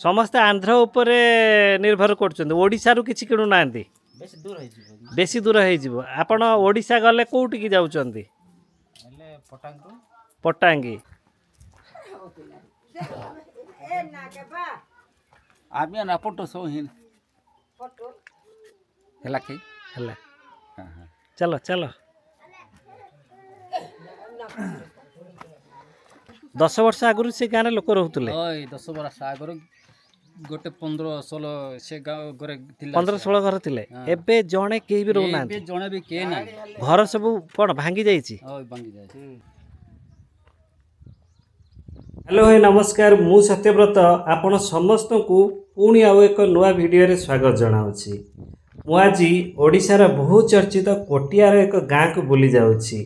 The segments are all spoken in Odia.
ସମସ୍ତେ ଆନ୍ଧ୍ର ଉପରେ ନିର୍ଭର କରୁଛନ୍ତି, ଓଡ଼ିଶାରୁ କିଛି କିଣୁନାହାନ୍ତି। ବେଶୀ ଦୂର ହେଇଯିବ। ଆପଣ ଓଡ଼ିଶା ଗଲେ କୋଉଠିକି ଯାଉଛନ୍ତି? ପଟାଙ୍ଗୀ। ହେଲା ଚାଲ ଚାଲ। 10 ବର୍ଷ ଆଗରୁ ସେ ଗାଁରେ ଲୋକ ରହୁଥିଲେ। 10 ବର୍ଷ ଆଗରୁ ଗୋଟେ 15-16 ସେ ଗାଁ ଘରେ ଥିଲା। 15-16 ଘର ଥିଲେ। ଏବେ ଜଣେ କେହି ବି ରହୁନାହାନ୍ତି। ଜଣେ ବି କେହି ନାହିଁ। ଘର ସବୁ କ'ଣ ଭାଙ୍ଗି ଯାଇଛି? ହ୍ୟାଲୋ ଭାଇ ନମସ୍କାର, ମୁଁ ସତ୍ୟବ୍ରତ ଆପଣ ସମସ୍ତଙ୍କୁ ପୁଣି ଆଉ ଏକ ନୂଆ ଭିଡ଼ିଓରେ ସ୍ୱାଗତ ଜଣାଉଛି। ମୁଁ ଆଜି ଓଡ଼ିଶାର ବହୁ ଚର୍ଚ୍ଚିତ କୋଟିଆର ଏକ ଗାଁକୁ ବୁଲି ଯାଉଛି।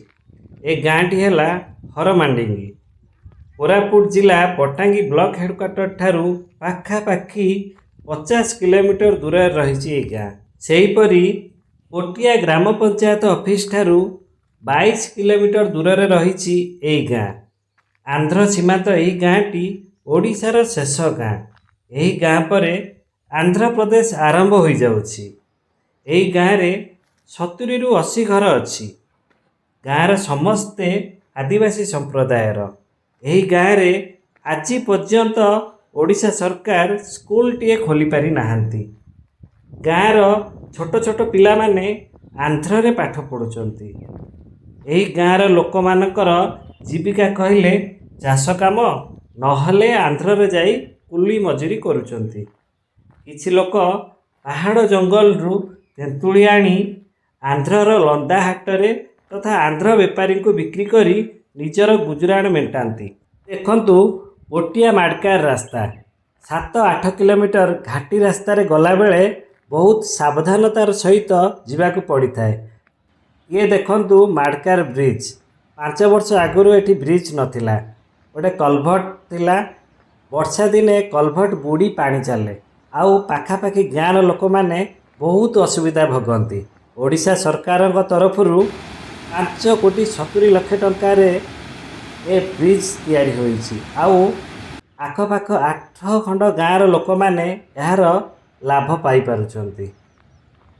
ଏ ଗାଁଟି ହେଲା ହରମାଣ୍ଡିଙ୍ଗି। କୋରାପୁଟ ଜିଲ୍ଲା ପଟାଙ୍ଗୀ ବ୍ଲକ ହେଡ଼କ୍ୱାର୍ଟର ଠାରୁ ପାଖାପାଖି 50 କିଲୋମିଟର ଦୂରରେ ରହିଛି ଏ ଗାଁ। ସେହିପରି କୋଟିଆ ଗ୍ରାମ ପଞ୍ଚାୟତ ଅଫିସ ଠାରୁ 22 କିଲୋମିଟର ଦୂରରେ ରହିଛି ଏହି ଗାଁ। ଆନ୍ଧ୍ର ସୀମାନ୍ତ ଏହି ଗାଁଟି ଓଡ଼ିଶାର ଶେଷ ଗାଁ। ଏହି ଗାଁ ପରେ ଆନ୍ଧ୍ରପ୍ରଦେଶ ଆରମ୍ଭ ହୋଇଯାଉଛି। ଏହି ଗାଁରେ 70ରୁ 80 ଘର ଅଛି। ଗାଁର ସମସ୍ତେ ଆଦିବାସୀ ସମ୍ପ୍ରଦାୟର। ଏହି ଗାଁରେ ଆଜି ପର୍ଯ୍ୟନ୍ତ ଓଡ଼ିଶା ସରକାର ସ୍କୁଲଟିଏ ଖୋଲିପାରି ନାହାନ୍ତି। ଗାଁର ଛୋଟ ଛୋଟ ପିଲାମାନେ ଆନ୍ଧ୍ରରେ ପାଠ ପଢ଼ୁଛନ୍ତି। ଏହି ଗାଁର ଲୋକମାନଙ୍କର ଜୀବିକା କହିଲେ ଚାଷ କାମ, ନହେଲେ ଆନ୍ଧ୍ରରେ ଯାଇ କୁଲି ମଜୁରୀ କରୁଛନ୍ତି। କିଛି ଲୋକ ପାହାଡ଼ ଜଙ୍ଗଲରୁ ତେନ୍ତୁଳି ଆଣି ଆନ୍ଧ୍ରର ଲନ୍ଦା ହାଟରେ ତଥା ଆନ୍ଧ୍ର ବେପାରୀଙ୍କୁ ବିକ୍ରି କରି ନିଜର ଗୁଜୁରାଣ ମେଣ୍ଟାନ୍ତି। ଦେଖନ୍ତୁ କୋଟିଆ ମାଡ଼କାର ରାସ୍ତା 7-8 କିଲୋମିଟର ଘାଟି ରାସ୍ତାରେ ଗଲାବେଳେ ବହୁତ ସାବଧାନତାର ସହିତ ଯିବାକୁ ପଡ଼ିଥାଏ। ଇଏ ଦେଖନ୍ତୁ ମାଡ଼କାର ବ୍ରିଜ। 5 ବର୍ଷ ଆଗରୁ ଏଠି ବ୍ରିଜ ନଥିଲା, ଗୋଟେ କଲଭର୍ଟ ଥିଲା। ବର୍ଷା ଦିନେ କଲଭର୍ଟ ବୁଡ଼ି ପାଣି ଚାଲେ, ଆଉ ପାଖାପାଖି ଗାଁର ଲୋକମାନେ ବହୁତ ଅସୁବିଧା ଭୋଗନ୍ତି। ଓଡ଼ିଶା ସରକାରଙ୍କ ତରଫରୁ 5,70,00,000 ଟଙ୍କାରେ ଏ ବ୍ରିଜ ତିଆରି ହୋଇଛି, ଆଉ ଆଖପାଖ 8 ଖଣ୍ଡ ଗାଁର ଲୋକମାନେ ଏହାର ଲାଭ ପାଇପାରୁଛନ୍ତି।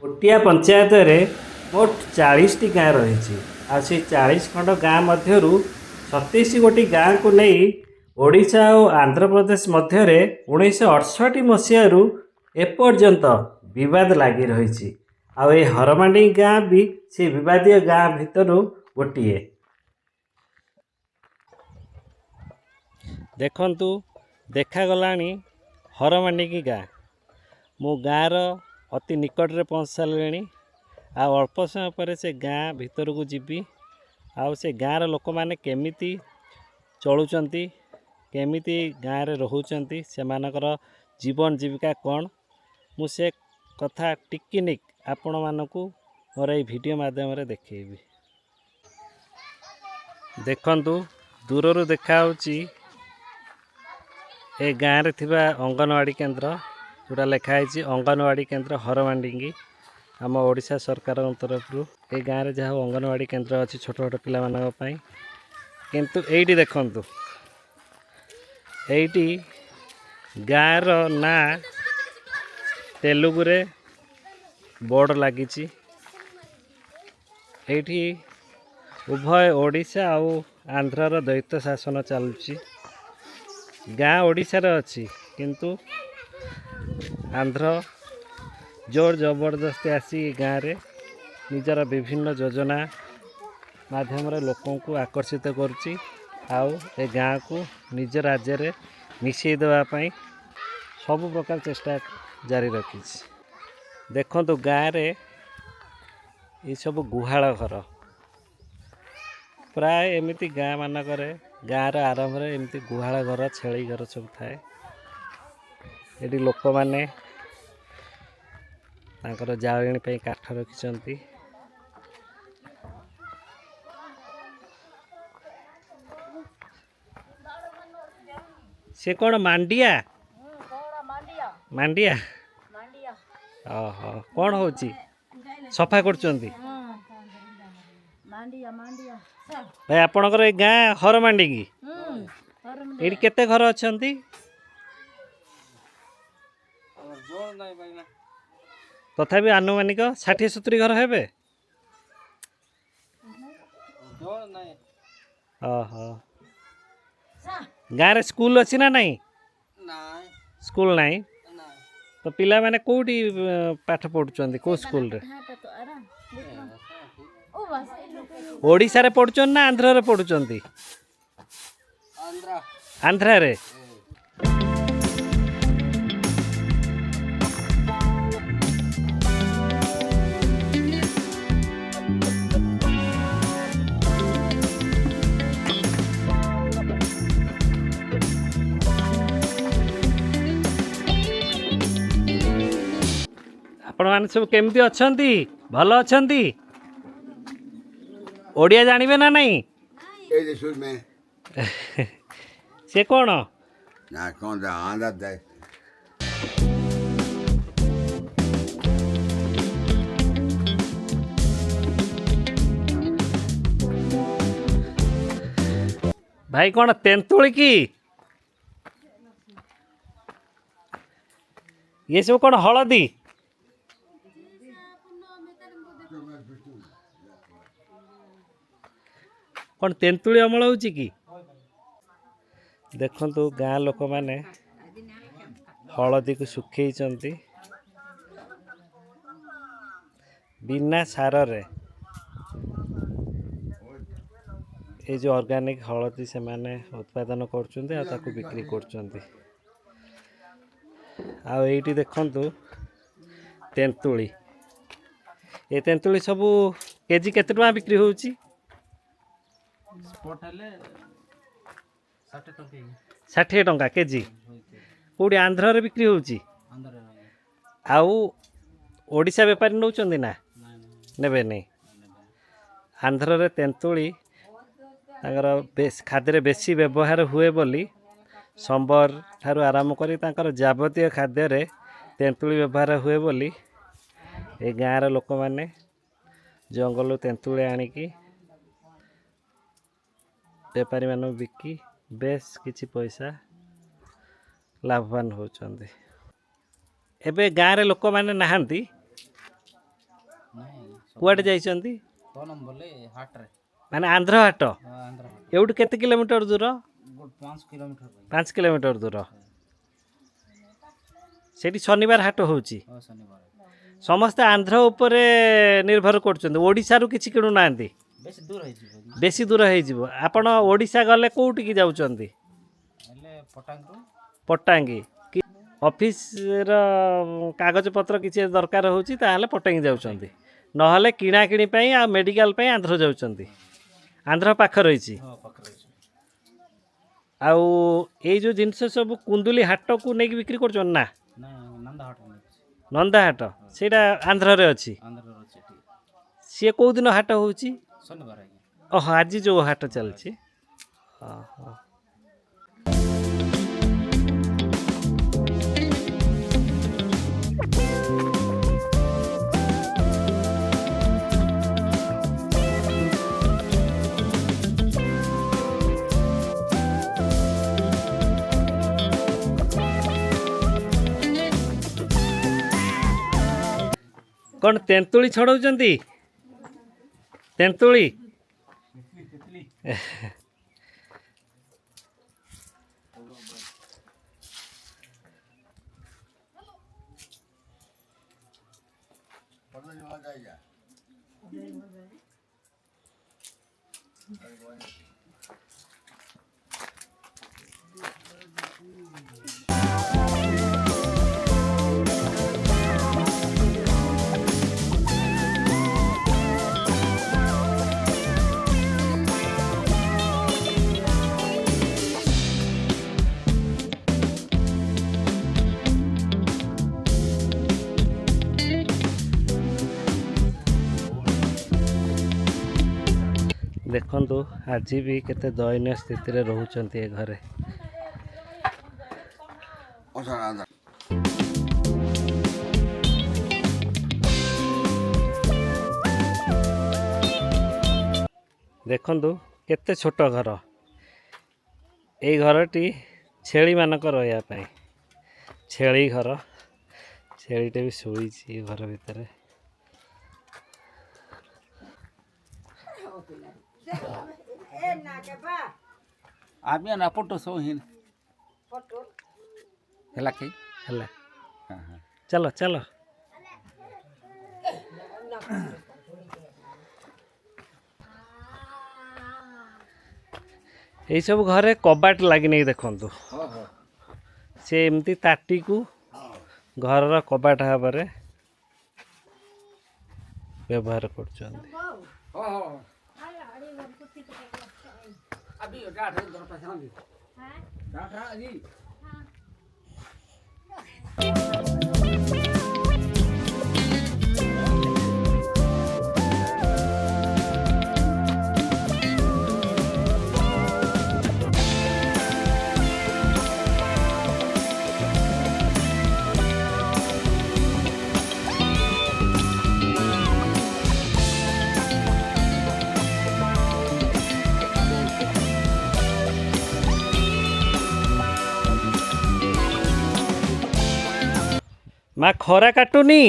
କୋଟିଆ ପଞ୍ଚାୟତରେ ମୋଟ 40ଟି ଗାଁ ରହିଛି, ଆଉ ସେଇ 40 ଖଣ୍ଡ ଗାଁ ମଧ୍ୟରୁ 37 ଗୋଟି ଗାଁକୁ ନେଇ ଓଡ଼ିଶା ଓ ଆନ୍ଧ୍ରପ୍ରଦେଶ ମଧ୍ୟରେ 1968 ମସିହାରୁ ଏପର୍ଯ୍ୟନ୍ତ ବିବାଦ ଲାଗି ରହିଛି। ଆଉ ଏ ହରମାଣ୍ଡିଙ୍ଗି ଗାଁ ବି ସେ ବିବାଦୀୟ ଗାଁ ଭିତରୁ ଗୋଟିଏ। ଦେଖନ୍ତୁ ଦେଖାଗଲାଣି ହରମାଣ୍ଡିଙ୍ଗି ଗାଁ। ମୁଁ ଗାଁର ଅତି ନିକଟରେ ପହଞ୍ଚି ସାରିଲିଣି। ଆଉ ଅଳ୍ପ ସମୟ ପରେ ସେ ଗାଁ ଭିତରକୁ ଯିବି। ଆଉ ସେ ଗାଁର ଲୋକମାନେ କେମିତି ଚଳୁଛନ୍ତି, କେମିତି ଗାଁରେ ରହୁଛନ୍ତି, ସେମାନଙ୍କର ଜୀବନ ଜୀବିକା କ'ଣ, ମୁଁ ସେ କଥା ଟିକିନିକ୍ ଆପଣମାନଙ୍କୁ ମୋର ଏଇ ଭିଡ଼ିଓ ମାଧ୍ୟମରେ ଦେଖେଇବି। ଦେଖନ୍ତୁ ଦୂରରୁ ଦେଖାହେଉଛି ଏ ଗାଁରେ ଥିବା ଅଙ୍ଗନବାଡ଼ି କେନ୍ଦ୍ର, ଯେଉଁଟା ଲେଖା ହେଇଛି ଅଙ୍ଗନବାଡ଼ି କେନ୍ଦ୍ର ହରମାଣ୍ଡିଙ୍ଗି, ଆମ ଓଡ଼ିଶା ସରକାରଙ୍କ ତରଫରୁ। ଏ ଗାଁରେ ଯାହା ହଉ ଅଙ୍ଗନବାଡ଼ି କେନ୍ଦ୍ର ଅଛି ଛୋଟ ଛୋଟ ପିଲାମାନଙ୍କ ପାଇଁ। କିନ୍ତୁ ଏଇଠି ଦେଖନ୍ତୁ, ଏଇଠି ଗାଁର ନାଁ ତେଲୁଗୁରେ ବୋର୍ଡ଼ ଲାଗିଛି। ଏଇଠି ଉଭୟ ଓଡ଼ିଶା ଆଉ ଆନ୍ଧ୍ରର ଦ୍ୱୈତ ଶାସନ ଚାଲୁଛି। ଗାଁ ଓଡ଼ିଶାରେ ଅଛି, କିନ୍ତୁ ଆନ୍ଧ୍ର ଜୋର ଜବରଦସ୍ତି ଆସି ଗାଁରେ ନିଜର ବିଭିନ୍ନ ଯୋଜନା ମାଧ୍ୟମରେ ଲୋକଙ୍କୁ ଆକର୍ଷିତ କରୁଛି, ଆଉ ଏ ଗାଁକୁ ନିଜ ରାଜ୍ୟରେ ମିଶାଇ ଦେବା ପାଇଁ ସବୁ ପ୍ରକାର ଚେଷ୍ଟା ଜାରି ରଖିଛି। ଦେଖନ୍ତୁ ଗାଁରେ ଏସବୁ ଗୁହାଳ ଘର, ପ୍ରାୟ ଏମିତି ଗାଁ ମାନଙ୍କରେ ଗାଁର ଆରମ୍ଭରେ ଏମିତି ଗୁହାଳ ଘର, ଛେଳି ଘର ସବୁ ଥାଏ। ଏଠି ଲୋକମାନେ ତାଙ୍କର ଜାଳେଣୀ ପାଇଁ କାଠ ରଖିଛନ୍ତି। ସେ କ'ଣ ମାଣ୍ଡିଆ? ମାଣ୍ଡିଆ ଓହୋ, କ'ଣ ହେଉଛି? ସଫା କରୁଛନ୍ତି? ଭାଇ ଆପଣଙ୍କର ଏ ଗାଁ ହରମାଣ୍ଡିଙ୍ଗି, ଏଇଠି କେତେ ଘର ଅଛନ୍ତି? ତଥାପି ଆନୁମାନିକ 60-70 ଘର ହେବେ। ଓହୋ ଗାଁରେ ସ୍କୁଲ ଅଛି ନା ନାହିଁ? ସ୍କୁଲ ନାହିଁ ତ ପିଲାମାନେ କେଉଁଠି ପାଠ ପଢ଼ୁଛନ୍ତି କେଉଁ ସ୍କୁଲରେ? ଓଡ଼ିଶାରେ ପଢ଼ୁଛନ୍ତି ନା ଆନ୍ଧ୍ରରେ ପଢ଼ୁଛନ୍ତି? ଆନ୍ଧ୍ରାରେ। ଆପଣମାନେ ସବୁ କେମିତି ଅଛନ୍ତି? ଭଲ ଅଛନ୍ତି? ଓଡ଼ିଆ ଜାଣିବେ ନା ନାହିଁ? ସେ କ'ଣ? ଭାଇ କ'ଣ ତେନ୍ତୁଳି କି? ଇଏ ସବୁ କ'ଣ ହଳଦୀ? କ'ଣ ତେନ୍ତୁଳି ଅମଳ ହେଉଛି କି? ଦେଖନ୍ତୁ ଗାଁ ଲୋକମାନେ ହଳଦୀକୁ ଶୁଖେଇଛନ୍ତି ବିନା ସାରରେ। এই যে অর্গানিক হলদী ସେମାନେ ଉତ୍ପାଦନ କରୁଛନ୍ତି ଆଉ ତାକୁ ବିକ୍ରି କରୁଛନ୍ତି। ଆଉ ଏଇଠି ଦେଖନ୍ତୁ ତେନ୍ତୁଳି। ଏ ତେନ୍ତୁଳି ସବୁ କେଜି କେତେ ଟଙ୍କା ବିକ୍ରି ହେଉଛି? 60 ଟଙ୍କା କେଜି। କେଉଁଠି ଆନ୍ଧ୍ରରେ ବିକ୍ରି ହେଉଛି? ଆଉ ଓଡ଼ିଶା ବେପାରୀ ନେଉଛନ୍ତି ନା? ନେବେନି। ଆନ୍ଧ୍ରରେ ତେନ୍ତୁଳି ତାଙ୍କର ଖାଦ୍ୟରେ ବେଶୀ ବ୍ୟବହାର ହୁଏ ବୋଲି ସମ୍ବର ଠାରୁ ଆରମ୍ଭ କରି ତାଙ୍କର ଯାବତୀୟ ଖାଦ୍ୟରେ ତେନ୍ତୁଳି ବ୍ୟବହାର ହୁଏ ବୋଲି ଏ ଗାଁର ଲୋକମାନେ ଜଙ୍ଗଲରୁ ତେନ୍ତୁଳି ଆଣିକି ବେପାରୀମାନଙ୍କୁ ବିକି ବେଶ କିଛି ପଇସା ଲାଭବାନ ହେଉଛନ୍ତି। ଏବେ ଗାଁରେ ଲୋକମାନେ ନାହାନ୍ତି, କୁଆଡ଼େ ଯାଇଛନ୍ତି? ମାନେ ଆନ୍ଧ୍ର ହାଟ। ଏଉଠୁ କେତେ କିଲୋମିଟର ଦୂର? 5 କିଲୋମିଟର ଦୂର। ସେଠି ଶନିବାର ହାଟ ହେଉଛି। ସମସ୍ତେ ଆନ୍ଧ୍ର ଉପରେ ନିର୍ଭର କରୁଛନ୍ତି, ଓଡ଼ିଶାରୁ କିଛି କିଣୁନାହାନ୍ତି। ବେଶୀ ଦୂର ହେଇଯିବ। ଆପଣ ଓଡ଼ିଶା ଗଲେ କେଉଁଠିକି ଯାଉଛନ୍ତି? ପଟ୍ଟାଙ୍ଗୀ। ଅଫିସର କାଗଜପତ୍ର କିଛି ଦରକାର ହେଉଛି ତାହେଲେ ପଟ୍ଟାଙ୍ଗୀ ଯାଉଛନ୍ତି, ନହେଲେ କିଣାକିଣି ପାଇଁ ଆଉ ମେଡ଼ିକାଲ ପାଇଁ ଆନ୍ଧ୍ର ଯାଉଛନ୍ତି। ଆନ୍ଧ୍ର ପାଖ ରହିଛି। ଆଉ ଏଇ ଯେଉଁ ଜିନିଷ ସବୁ କୁନ୍ଦୁଲି ହାଟକୁ ନେଇକି ବିକ୍ରି କରୁଛନ୍ତି ନା? ନନ୍ଦା ହାଟ ସେଇଟା ଆନ୍ଧ୍ରରେ ଅଛି। ସିଏ କେଉଁ ଦିନ ହାଟ ହେଉଛି? ଓହୋ ଆଜି ଯେଉଁ ହାଟ ଚାଲିଛି। ଓହୋ କ'ଣ ତେନ୍ତୁଳି ଛଡ଼ଉଛନ୍ତି? ତେନ୍ତୁଳି ଦେଖନ୍ତୁ ଆଜି ବି କେତେ ଦୟନୀୟ ସ୍ଥିତିରେ ରହୁଛନ୍ତି ଏ ଘରେ। ଦେଖନ୍ତୁ କେତେ ଛୋଟ ଘର। ଏଇ ଘରଟି ଛେଳିମାନଙ୍କ ରହିବା ପାଇଁ। ଛେଳି ଘର, ଛେଳିଟେ ବି ଶୋଇଛି ଘର ଭିତରେ। आदमी ना फोटो सो ही हेला के ହେଲା हां हां ଚାଲ ଚାଲ। ଏଇସବୁ ଘରେ କବାଟ ଲାଗିନାହିଁ ଦେଖନ୍ତୁ। हां हां ସେ ଏମିତି ତାଟିକୁ ଘରର କବାଟ ଭାବରେ ବ୍ୟବହାର କରୁଛନ୍ତି। हां अभी डाट है घर पे शांति डाट है जी ମା ଖରା କାଟୁନି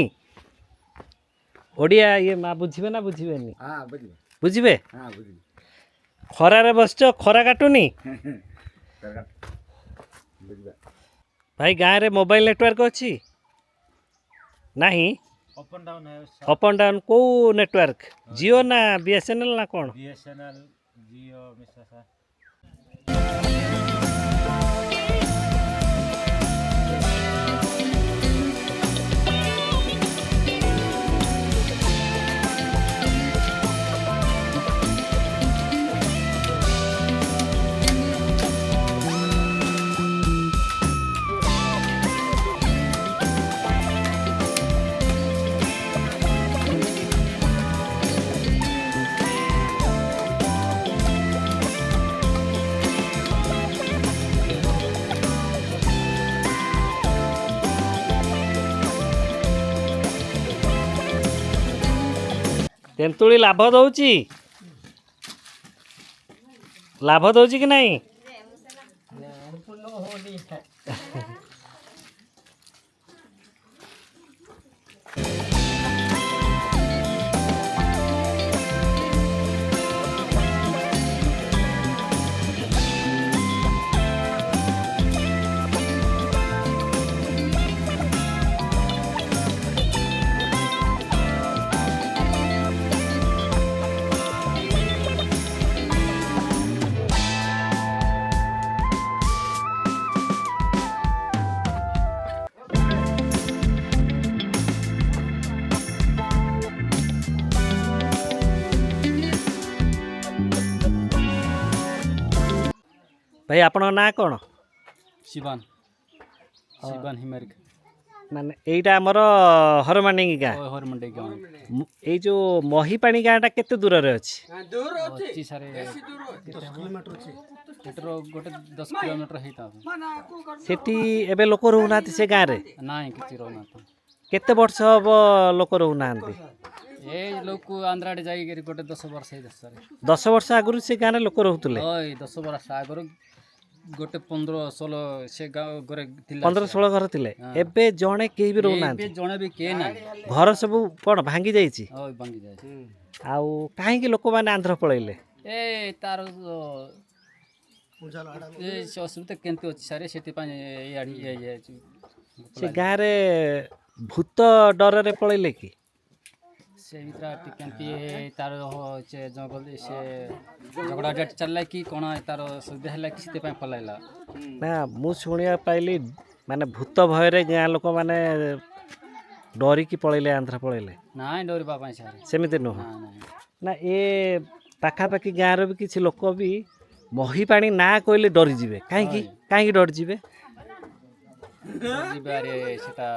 ଓଡ଼ିଆ ଇଏ ମା ବୁଝିବେ ନା ବୁଝିବେନି? हां बुझी ବୁଝିବେ? हां बुझी ଖରାରେ ବସିଛ ଖରା କାଟୁନି? बुझी ଭାଇ ଗାଁରେ ମୋବାଇଲ ନେଟୱାର୍କ ଅଛି ନାହିଁ? अप एंड डाउन है ଅପ୍ ଆଣ୍ଡ ଡାଉନ୍ କେଉଁ ନେଟୱାର୍କ ଜିଓ ନା ବିଏସ୍ଏନ୍ଏଲ୍ ନା କ'ଣ? बीएसएनएल जियो मिश्रा सा ତେନ୍ତୁଳି ଲାଭ ଦଉଛି? ଲାଭ ଦଉଛି କି ନାହିଁ? ଭାଇ ଆପଣଙ୍କ ନାଁ କ'ଣ? ଶିବାନ ଶିବାନ ହିମାରିକ ମାନେ ଏଇଟା ଆମର ହରମାନିଙ୍ଗି ଗାଁ। ହରମଣ୍ଡେଇ ଗାଁ ଏଇ ଯେଉଁ ମହିପାଣି ଗାଁଟା କେତେ ଦୂରରେ ଅଛି? ଅଛି ସାରେ ଏଠାରୁ ଗୋଟେ 10 କିଲୋମିଟର ହେଇଥାଉ। ସେଠି ଏବେ ଲୋକ ରହୁନାହାନ୍ତି ସେ ଗାଁରେ? ନାଇଁ କିଛି ରହୁନାହାନ୍ତି। କେତେ ବର୍ଷ ହବ ଲୋକ ରହୁନାହାନ୍ତି? ଏଇ ଲୋକ ଆନ୍ଧ୍ର ଆଡ଼େ ଯାଇକିରି ଗୋଟେ 10 ବର୍ଷ ହେଇଯାଉଛି ସାରେ। 10 ବର୍ଷ ଆଗରୁ ସେ ଗାଁରେ ଲୋକ ରହୁଥିଲେ? ଓଇ 10 ବର୍ଷ ଆଗରୁ ଗୋଟେ 15-16 ସେ ଗାଁ ଘରେ ଥିଲା। 15-16 ଘର ଥିଲେ। ଏବେ ଜଣେ କେହି ବି ରହୁନାହାନ୍ତି? ଏବେ ଜଣେ ବି କିଏ ନାହିଁ। ଘର ସବୁ କ'ଣ ଭାଙ୍ଗି ଯାଇଛି? ଓଇ ଭାଙ୍ଗି ଯାଇଛି। ଆଉ କାହିଁକି ଲୋକମାନେ ଆନ୍ଧ୍ର ପଳେଇଲେ? ଏ ତାର ଏ ସେ ଅସୁବିଧା କେମିତି ଅଛି ସାରେ ସେଥିପାଇଁ ଇଆଡ଼େ ଯାଇଛି। ସେ ଗାଁରେ ଭୂତ ଡରରେ ପଳେଇଲେ କି? ସେ ଭିତରେ ଟିକେ କେମିତି ତାର ସେ ଜଙ୍ଗଲ ସେ ଝଗଡ଼ା ଚାଲିଲା କି କ'ଣ ତାର ସୁବିଧା ହେଲା କି ସେଥିପାଇଁ ପଳାଇଲା। ନା ମୁଁ ଶୁଣିବାକୁ ପାଇଲି ମାନେ ଭୂତ ଭୟରେ ଗାଁ ଲୋକମାନେ ଡରିକି ପଳେଇଲେ, ଆନ୍ଧ୍ର ପଳେଇଲେ। ନାଇଁ ଡରିବା ପାଇଁ ସାରେ ସେମିତି ନୁହଁ ନାଇଁ ନା। ଏ ପାଖାପାଖି ଗାଁର ବି କିଛି ଲୋକ ବି ମହିପାଣି ନାଁ କହିଲେ ଡରିଯିବେ। କାହିଁକି କାହିଁକି ଡରିଯିବେ? ଯିବାରେ ସେଟା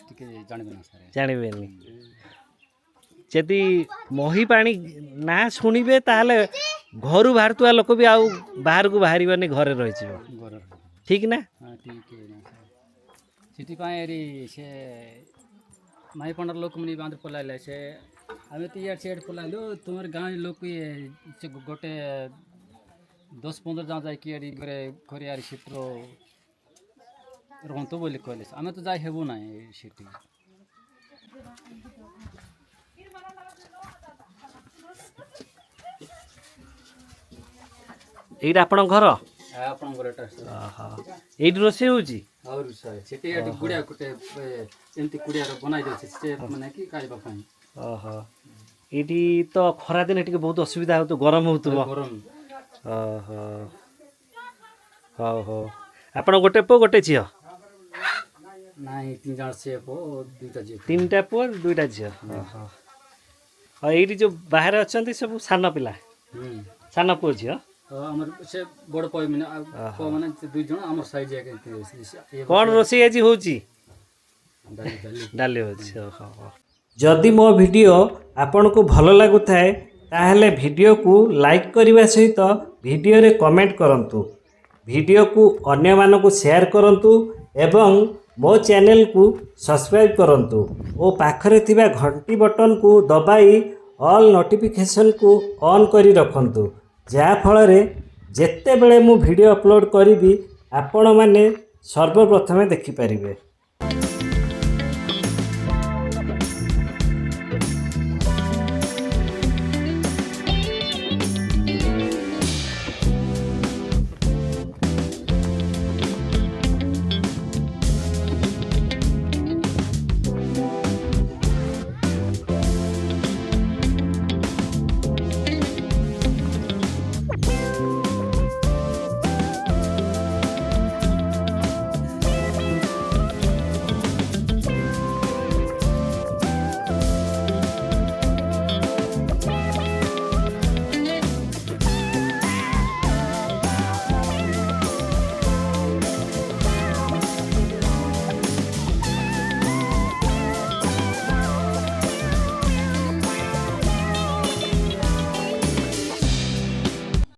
ଟିକେ ଜାଣିବେନି ସାରେ। ଜାଣିବେନି। ଯଦି ମହିପାଣି ନାଁ ଶୁଣିବେ ତାହେଲେ ଘରୁ ବାହାରୁଥିବା ଲୋକ ବି ଆଉ ବାହାରକୁ ବାହାରିବନି, ଘରେ ରହିଯିବ। ଘର ଠିକ୍ ନା? ହଁ ଠିକ୍ ସେଥିପାଇଁ ଏରି ସେ ମାଇପଣ୍ଡର ଲୋକମାନେ ବାନ୍ଧ ପଳାଇଲେ। ସେ ଆମେ ତ ଇଆଡ଼େ ସିଆଡ଼େ ପଳାଇଲୁ। ତୁମର ଗାଁ ଲୋକ ସେ ଗୋଟେ 10-15 ଜଣ ଯାଇକି ଏଠି ଘରେ ସେଠିର ରୁହନ୍ତୁ ବୋଲି କହିଲେ। ଆମେ ତ ଯାଇ ହେବୁ ନାହିଁ ସେଠି। ଏଇଟା ଆପଣଙ୍କ ଘର? ଆପଣଙ୍କର ଏଟା ଓହୋ, ଏଇଠି ରୋଷେଇ ହେଉଛି? ଆହୁରି ସେଠି ଏଠି ଗୁଡ଼ିଆ ଗୋଟେ ଏମିତି କୁଡ଼ିଆର ବନାଇ ଦେଉଛି ସେ ମାନେ କି ଖାଇବା ପାଇଁ। ଓହୋ, ଏଇଠି ତ ଖରାଦିନେ ଟିକେ ବହୁତ ଅସୁବିଧା ହେଉଥିବ, ଗରମ ହେଉଥିବ। ଗରମ। ଓହୋ, ହଉ ହଉ। ଆପଣ ଗୋଟେ ପୁଅ ଗୋଟେ ଝିଅ? ନାଇଁ 3 ଜଣ ସେ ପୁଅ 2ଟା ଝିଅ। 3ଟା ପୁଅ 2ଟା ଝିଅ। ଓହୋ, ଆଉ ଏଇଠି ଯେଉଁ ବାହାରେ ଅଛନ୍ତି ସବୁ ସାନ ପିଲା, ସାନ ପୁଅ ଝିଅ? ଆମର ସେ ବଡ଼ ପୁଅ ମାନେ ପୁଅ ମାନେ 2 ଜଣ ଆମର ସାଇଜ୍ କ'ଣ ରୋଷେଇ ଆଜି ହେଉଛି? ଡାଲି। ଡାଲି ହେଉଛି। ଓହୋ, ଯଦି ମୋ ଭିଡ଼ିଓ ଆପଣଙ୍କୁ ଭଲ ଲାଗୁଥାଏ ତାହେଲେ ଭିଡ଼ିଓକୁ ଲାଇକ୍ କରିବା ସହିତ ଭିଡ଼ିଓରେ କମେଣ୍ଟ କରନ୍ତୁ, ଭିଡ଼ିଓକୁ ଅନ୍ୟମାନଙ୍କୁ ସେୟାର କରନ୍ତୁ ଏବଂ ମୋ ଚ୍ୟାନେଲକୁ ସବସ୍କ୍ରାଇବ୍ କରନ୍ତୁ ଓ ପାଖରେ ଥିବା ଘଣ୍ଟି ବଟନକୁ ଦବାଇ ଅଲ୍ ନୋଟିଫିକେସନକୁ ଅନ୍ କରି ରଖନ୍ତୁ, ଯାହାଫଳରେ ଯେତେବେଳେ ମୁଁ ଭିଡ଼ିଓ ଅପଲୋଡ଼ କରିବି ଆପଣମାନେ ସର୍ବପ୍ରଥମେ ଦେଖିପାରିବେ।